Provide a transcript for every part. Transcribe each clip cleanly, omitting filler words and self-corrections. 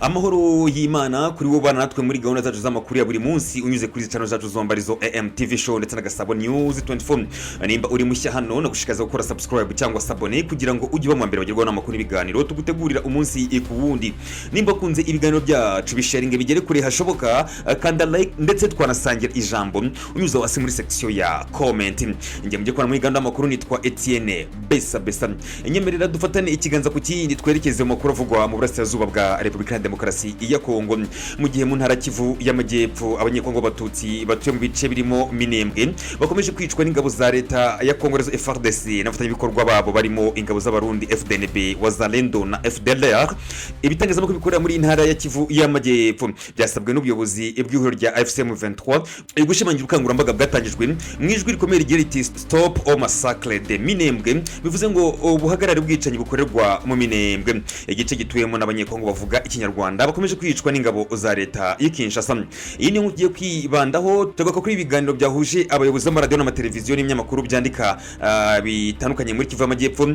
Amahoro y'Imana kuri wo bana natwe muri gahunda zacu z'amakuru ya buri munsi unyuze kuri channel zacu zombarizo AM show ndetse na Gasabo News 24. Nimba uri mushya hano no gushikaza gukora subscribe cyangwa sabone kugira ngo ujye bamwambere bagerwaho n'amakuru n'ibiganiro tugutegurira umunsi ku wundi. Nimba kunze ibiganiro byacu bisharinge bigere kure hashoboka kanda like ndetse twanasangira ijambo unyuze wasi muri section ya comment. Nge mujye kora muri gahunda y'amakuru nitwa Etienne Besa. Nyemerera dufatane ikiganza ku kindi twerekeze mu makuru avugwa mu burasirazuba bwa Republika Demokarasi ya Kongo. Mu gihe mu ntara Kivu y'Amajyepfo abanyekongo batutsi batuye mu bice birimo Minembwe bakomeje kwicwa n'ingabo za leta ya Kongo rezo FARDC n'afatanya bikorwa babo barimo ingabo z'abarundi FDNB Wazalendo na FDLR. Ibitangazamakuru bikorera muri ntara ya Kivu y'Amajyepfo byasabwe n'ubuyobozi bw'ihuriro rya AFCM 23 gushimangira ubukangurambaga bwatangijwe mu ijwi rikomeye rigira riti Stop au Massacre de Minembwe, bivuze ngo ubuhagarare bw'icanyi bukorerwa mu Minembwe. Igice gituyemo n'abanyekongo bavuga Ikinyarwanda bakomeje kwicwa n'ingabo za leta y'Kinshasa. Iyi ni nkugiye kwibandaho tugaruka kuri ibiganiro byahuje abayobozi b'amaradiyo n'amateleviziyo n'imyamakuru byandika bitandukanye muri Kivu y'Amajyepfo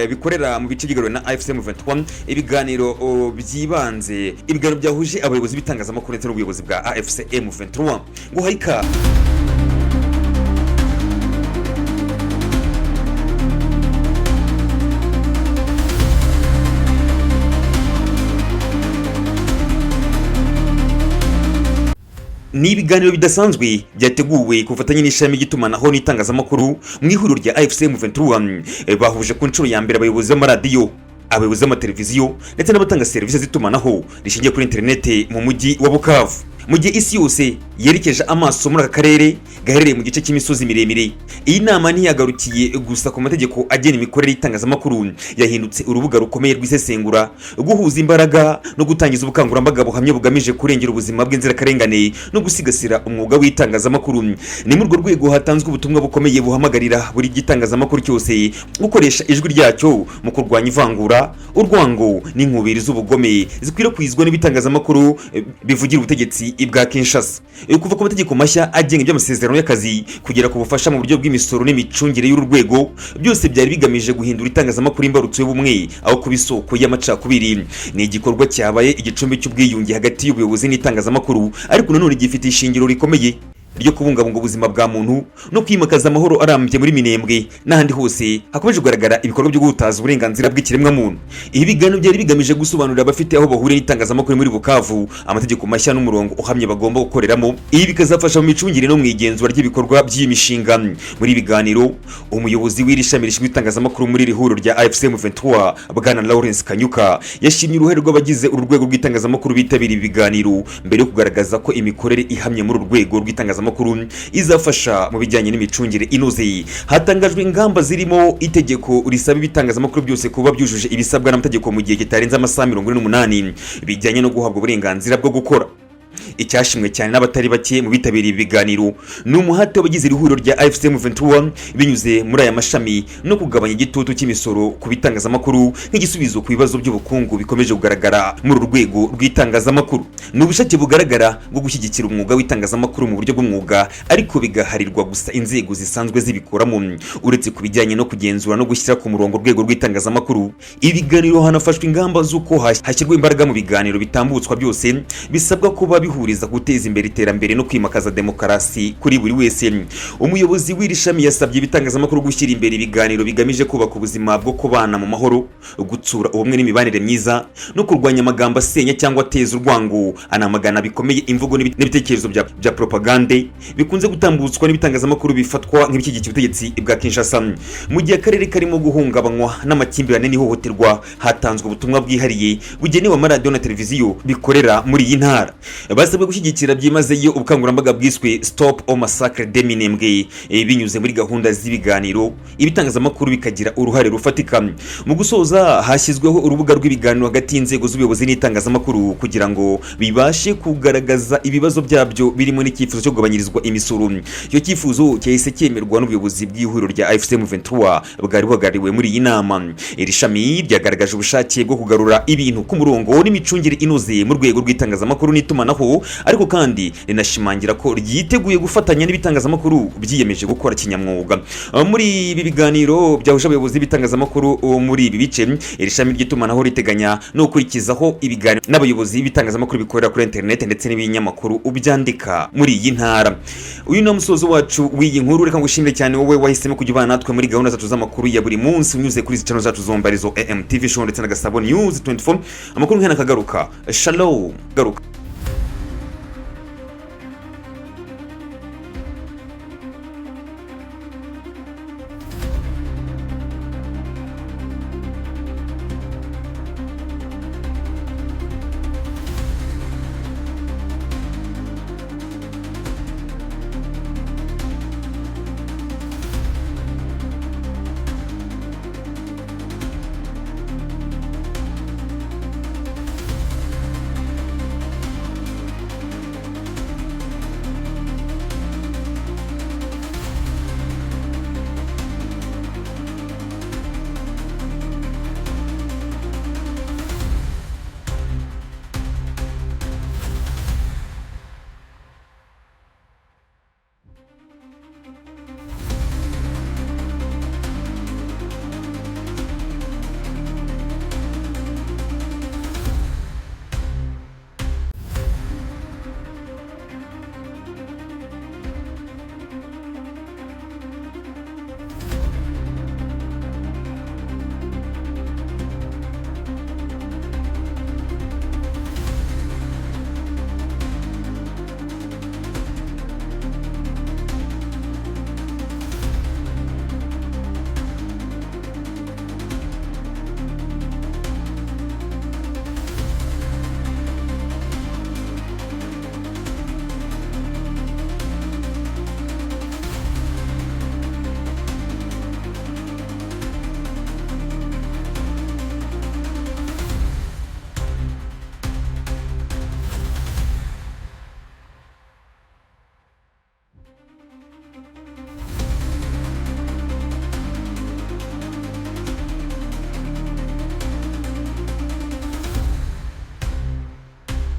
bikorera mu bice by'igarura na AFCM 23. Ibiganiro byibanze ibiganiro byahuje abayobozi b'itangazamakuru ndetse n'ubuyobozi bwa AFCM 23. Guhaika ni ibiganiro bidasanzwe byateguwe ku bufatanye n'ishami ry'itumanaho n'itangazamakuru mu ihuriro rya AFCM 23 bahuje ku nshuro ya mbere abayobozi b'amaradiyo, abayobozi b'amateleviziyo ndetse n'abatanga serivisi z'itumanaho rishingiye kuri interineti mu mujyi wa Bukavu. Mu gihe isi yose yerekeje amaso muri aka karere gaherereye mu gice cy'imisozi miremire, iyi nama ntiyagarukiye gusa ku mategeko agena imikorere y'itangazamakuru, yahindutse urubuga rukomeye rw'isesengura, guhuza imbaraga no gutangiza ubukangurambaga buhamye bugamije kurengera ubuzima bw'inzirakarengane no gusigasira umwuga w'itangazamakuru. Ni muri urwo rwego hatanzwe ubutumwa bukomeye buhamagarira buri gitangazamakuru cyose gukoresha ijwi ryacyo mu kurwanya ivangura, urwango n'inkubiri z'ubugome zikwirakwizwa n'ibitangazamakuru bivugira ubutegetsi bwa Kinshasa. Kuva ku mategeko mashya agenga iby'amasezerano y'akazi kugera ku bufasha mu buryo bw'imisoro n'imicungire y'urwego, byose byari bigamije guhindura itangazamakuru imbarutso y'ubumwe aho kuba isoko y'amacakubiri. Ni igikorwa cyabaye igicumbi cy'ubwiyunge hagati y'ubuyobozi n'itangazamakuru, ariko nanone gifite ishingiro rikomeye ryo kubungabunga ubuzima bwa muntu no kwimakaza amahoro arambye muri Minembwe n'ahandi hose hakomeje kugaragara ibikorwa byo gutaza uburenganzira bw'ikiremwa muntu. Ibi biganiro byari bigamije gusobanurira abafite aho bahuriye n'itangazamakuru muri Bukavu amategeko mashya n'umurongo uhamye bagomba gukoreramo. Ibi bikazafasha mu micungire no mu igenzura ry'ibikorwa by'imishinga. Muri biganiro umuyobozi w'iri shami rishinzwe itangazamakuru muri iri huriro rya AFCM 23 Bwana Lawrence Kanyuka yashimye uruhare rw'abagize urwego rw'itangazamakuru bitabiriye ibiganiro mbere yo kugaragaza ko imikorere ihamye muri urwego rw'itangazamakuru izafasha mu bijyanye n'imicungire inoze. Hatangajwe ingamba zirimo itegeko risaba ibitangazamakuru byose kuba byujuje ibisabwa n'amategeko mu gihe kitarenze amasaha 48 bijyanye no guhabwa uburenganzira bwo gukora. Icyashimwe cyane n'abatari bake mu bitabiriye ibiganiro ni umuhate w'abagize ihuriro rya AFCM 23 binyuze muri aya mashami no kugabanya igitutu cy'imisoro ku bitangazamakuru nk'igisubizo ku bibazo by'ubukungu bikomeje kugaragara muri urwego rw'itangazamakuru. Ni ubushake bugaragara bwo gushyigikira umwuga w'itangazamakuru mu buryo bw'umwuga, ariko bigaharirwa gusa inzego zisanzwe zibikoramo. Uretse ku bijyanye no kugenzura no gushyira ku murongo urwego rw'itangazamakuru, ibiganiro hanafashwe ingamba z'uko hashyirwa imbaraga mu biganiro bitambutswa byose bisabwa kuba bihuriza guteza imbere iterambere no kwimakaza demokarasi kuri buri wese. Umuyobozi w'iri shami yasabye ibitangazamakuru gushyira imbere ibiganiro bigamije kubaka ubuzima bwo kubana mu mahoro, gutsura ubumwe n'imibanire myiza no kurwanya amagambo asenya cyangwa ateza urwango, anamagana bikomeye imvugo n'ibitekerezo bya propagande bikunze gutambutswa n'ibitangazamakuru bifatwa nk'ibishyigikiye ubutegetsi bwa Kinshasa. Mu gihe akarere karimo guhungabanywa n'amakimbirane n'ihohoterwa, hatanzwe ubutumwa bwihariye bugenewe amaradiyo na televiziyo bikorera muri iyi ntara. Basabwe gushyigikira byimazeyo ubukangurambaga bwiswe Stop au Massacre de Minembwe binyuze muri gahunda z'ibiganiro, ibitangazamakuru bikagira uruhare rufatika. Mu gusoza hashyizweho urubuga rw'ibiganiro hagati y'inzego z'ubuyobozi n'itangazamakuru kugira ngo bibashe kugaragaza ibibazo byabyo birimo n'icyifuzo cyo kugabanyirizwa imisoro. Icyo cyifuzo cyahise cyemerwa n'ubuyobozi bw'ihuriro rya AFCM 23 bwari buhagarariwe muri iyi nama. Iri shami ryagaragaje ubushake bwo kugarura ibintu ku murongo n'imicungire inoze mu rwego rw'itangazamakuru n'itumanaho Sud-Kivu, ariko kandi rinashimangira ko ryiteguye gufatanya n'ibitangazamakuru byiyemeje gukora kinyamwuga. Muri ibi biganiro byahuje abayobozi b'ibitangazamakuru muri ibi bice, iri shami ry'itumanaho riteganya no gukurikizaho ibiganiro n'abayobozi b'ibitangazamakuru bikorera kuri internet ndetse n'ibinyamakuru ubyandika muri iyi ntara. Uyu ni umusozo wacu w'iyi nkuru, reka ngushimire cyane wowe wahisemo kujya ubana natwe muri gahunda zacu z'amakuru ya buri munsi unyuze kuri izi channel zacu zombi arizo AM TV Show ndetse na Gasabo News 24. Amakuru nk'ana kagaruka. Shalom, garuka.